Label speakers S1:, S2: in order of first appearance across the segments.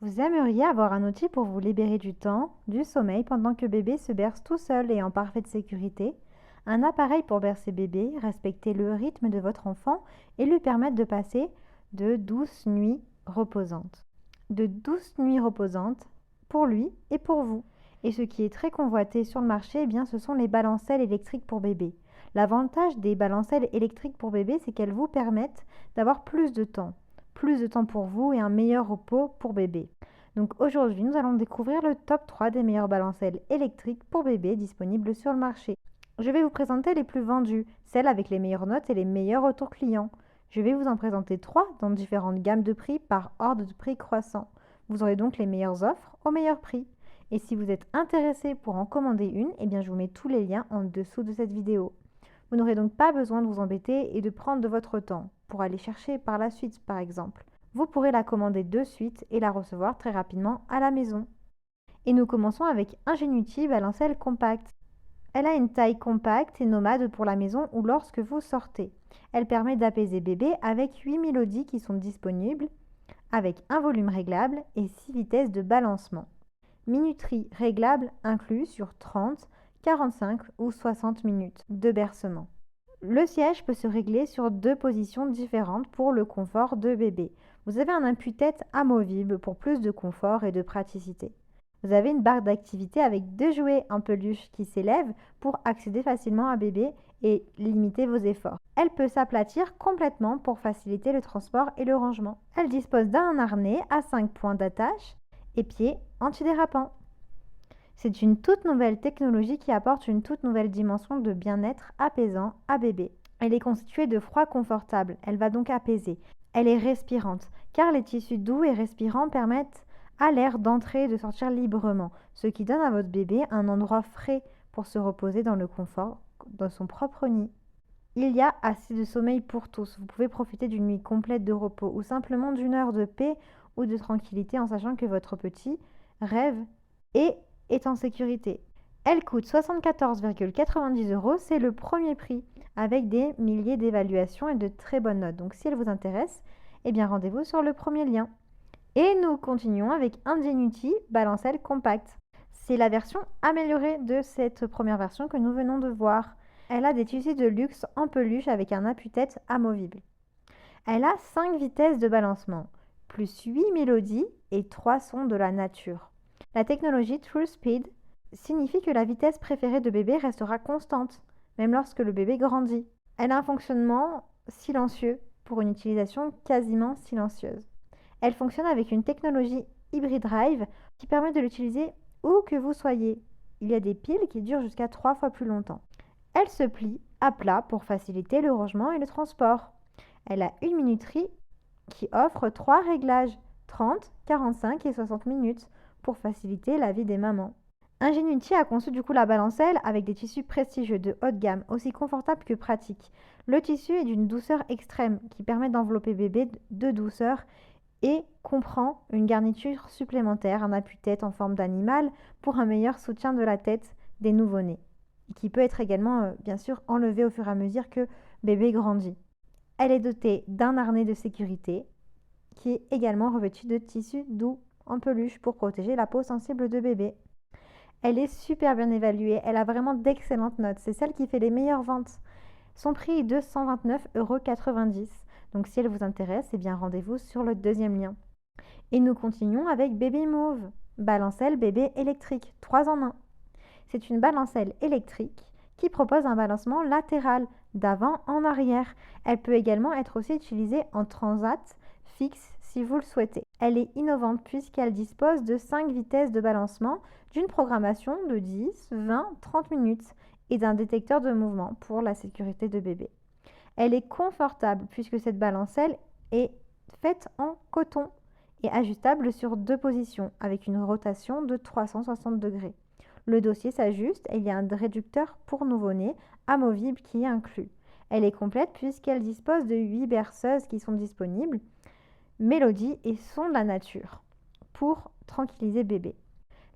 S1: Vous aimeriez avoir un outil pour vous libérer du temps, du sommeil pendant que bébé se berce tout seul et en parfaite sécurité, un appareil pour bercer bébé, respecter le rythme de votre enfant et lui permettre de passer de douces nuits reposantes. De douces nuits reposantes pour lui et pour vous. Et ce qui est très convoité sur le marché, eh bien, ce sont les balancelles électriques pour bébé. L'avantage des balancelles électriques pour bébé, c'est qu'elles vous permettent d'avoir plus de temps pour vous et un meilleur repos pour bébé. Donc aujourd'hui, nous allons découvrir le top 3 des meilleures balancelles électriques pour bébé disponibles sur le marché. Je vais vous présenter les plus vendues, celles avec les meilleures notes et les meilleurs retours clients. Je vais vous en présenter 3 dans différentes gammes de prix par ordre de prix croissant. Vous aurez donc les meilleures offres au meilleur prix. Et si vous êtes intéressé pour en commander une, eh bien je vous mets tous les liens en dessous de cette vidéo. Vous n'aurez donc pas besoin de vous embêter et de prendre de votre temps pour aller chercher par la suite, par exemple. Vous pourrez la commander de suite et la recevoir très rapidement à la maison. Et nous commençons avec Ingenuity Balancelle Compact. Elle a une taille compacte et nomade pour la maison ou lorsque vous sortez. Elle permet d'apaiser bébé avec 8 mélodies qui sont disponibles, avec un volume réglable et 6 vitesses de balancement. Minuterie réglable inclus sur 30, 45 ou 60 minutes de bercement. Le siège peut se régler sur 2 positions différentes pour le confort de bébé. Vous avez un appuie-tête amovible pour plus de confort et de praticité. Vous avez une barre d'activité avec 2 jouets en peluche qui s'élèvent pour accéder facilement à bébé et limiter vos efforts. Elle peut s'aplatir complètement pour faciliter le transport et le rangement. Elle dispose d'un harnais à 5 points d'attache et pieds antidérapants. C'est une toute nouvelle technologie qui apporte une toute nouvelle dimension de bien-être apaisant à bébé. Elle est constituée de froid confortable, elle va donc apaiser. Elle est respirante, car les tissus doux et respirants permettent à l'air d'entrer et de sortir librement, ce qui donne à votre bébé un endroit frais pour se reposer dans le confort de son propre nid. Il y a assez de sommeil pour tous. Vous pouvez profiter d'une nuit complète de repos ou simplement d'une heure de paix ou de tranquillité en sachant que votre petit rêve et est en sécurité. Elle coûte 74,90 €, c'est le premier prix avec des milliers d'évaluations et de très bonnes notes. Donc si elle vous intéresse, eh bien rendez-vous sur le premier lien. Et nous continuons avec Ingenuity Balancelle Compact. C'est la version améliorée de cette première version que nous venons de voir. Elle a des tissus de luxe en peluche avec un appuie-tête amovible. Elle a 5 vitesses de balancement, plus 8 mélodies et 3 sons de la nature. La technologie True Speed signifie que la vitesse préférée de bébé restera constante, même lorsque le bébé grandit. Elle a un fonctionnement silencieux pour une utilisation quasiment silencieuse. Elle fonctionne avec une technologie Hybrid Drive qui permet de l'utiliser où que vous soyez. Il y a des piles qui durent jusqu'à 3 fois plus longtemps. Elle se plie à plat pour faciliter le rangement et le transport. Elle a une minuterie qui offre 3 réglages, 30, 45 et 60 minutes, pour faciliter la vie des mamans. Ingenuity a conçu du coup la balancelle avec des tissus prestigieux de haute gamme, aussi confortables que pratiques. Le tissu est d'une douceur extrême qui permet d'envelopper bébé de douceur et comprend une garniture supplémentaire, un appuie-tête en forme d'animal pour un meilleur soutien de la tête des nouveau-nés, qui peut être également bien sûr enlevé au fur et à mesure que bébé grandit. Elle est dotée d'un harnais de sécurité qui est également revêtu de tissu doux en peluche pour protéger la peau sensible de bébé. Elle est super bien évaluée, elle a vraiment d'excellentes notes, c'est celle qui fait les meilleures ventes. Son prix est de 129,90 €. Donc si elle vous intéresse, eh bien rendez-vous sur le deuxième lien. Et nous continuons avec Baby Move, balancelle bébé électrique, 3 en 1. C'est une balancelle électrique qui propose un balancement latéral d'avant en arrière. Elle peut également être aussi utilisée en transat fixe si vous le souhaitez. Elle est innovante puisqu'elle dispose de 5 vitesses de balancement, d'une programmation de 10, 20, 30 minutes et d'un détecteur de mouvement pour la sécurité de bébé. Elle est confortable puisque cette balancelle est faite en coton et ajustable sur 2 positions avec une rotation de 360 degrés. Le dossier s'ajuste et il y a un réducteur pour nouveau-né amovible qui est inclus. Elle est complète puisqu'elle dispose de 8 berceuses qui sont disponibles, mélodie et son de la nature pour tranquilliser bébé.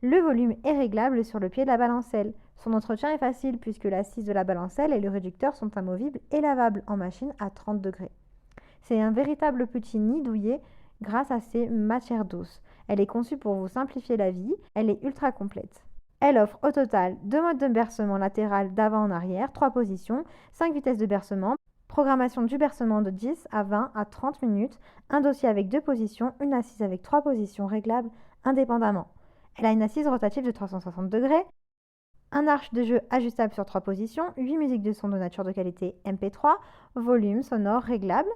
S1: Le volume est réglable sur le pied de la balancelle. Son entretien est facile puisque l'assise de la balancelle et le réducteur sont amovibles et lavables en machine à 30 degrés. C'est un véritable petit nid douillet grâce à ses matières douces. Elle est conçue pour vous simplifier la vie, elle est ultra complète. Elle offre au total 2 modes de bercement latéral d'avant en arrière, 3 positions, 5 vitesses de bercement, programmation du bercement de 10 à 20 à 30 minutes, un dossier avec 2 positions, une assise avec 3 positions réglables indépendamment. Elle a une assise rotative de 360 degrés, un arche de jeu ajustable sur 3 positions, 8 musiques de son de nature de qualité MP3, volume sonore réglable,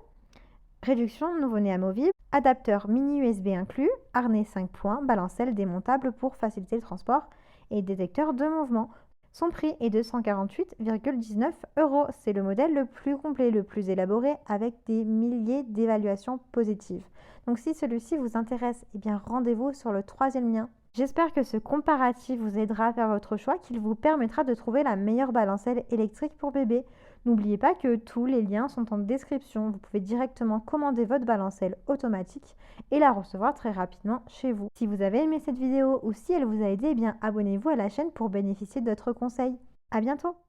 S1: réduction nouveau-né amovible, adapteur mini USB inclus, harnais 5 points, balancelle démontable pour faciliter le transport et détecteur de mouvement. Son prix est de 148,19 €. C'est le modèle le plus complet, le plus élaboré, avec des milliers d'évaluations positives. Donc si celui-ci vous intéresse, eh bien rendez-vous sur le 3e lien. J'espère que ce comparatif vous aidera à faire votre choix, qu'il vous permettra de trouver la meilleure balancelle électrique pour bébé. N'oubliez pas que tous les liens sont en description. Vous pouvez directement commander votre balancelle automatique et la recevoir très rapidement chez vous. Si vous avez aimé cette vidéo ou si elle vous a aidé, eh bien abonnez-vous à la chaîne pour bénéficier d'autres conseils. À bientôt!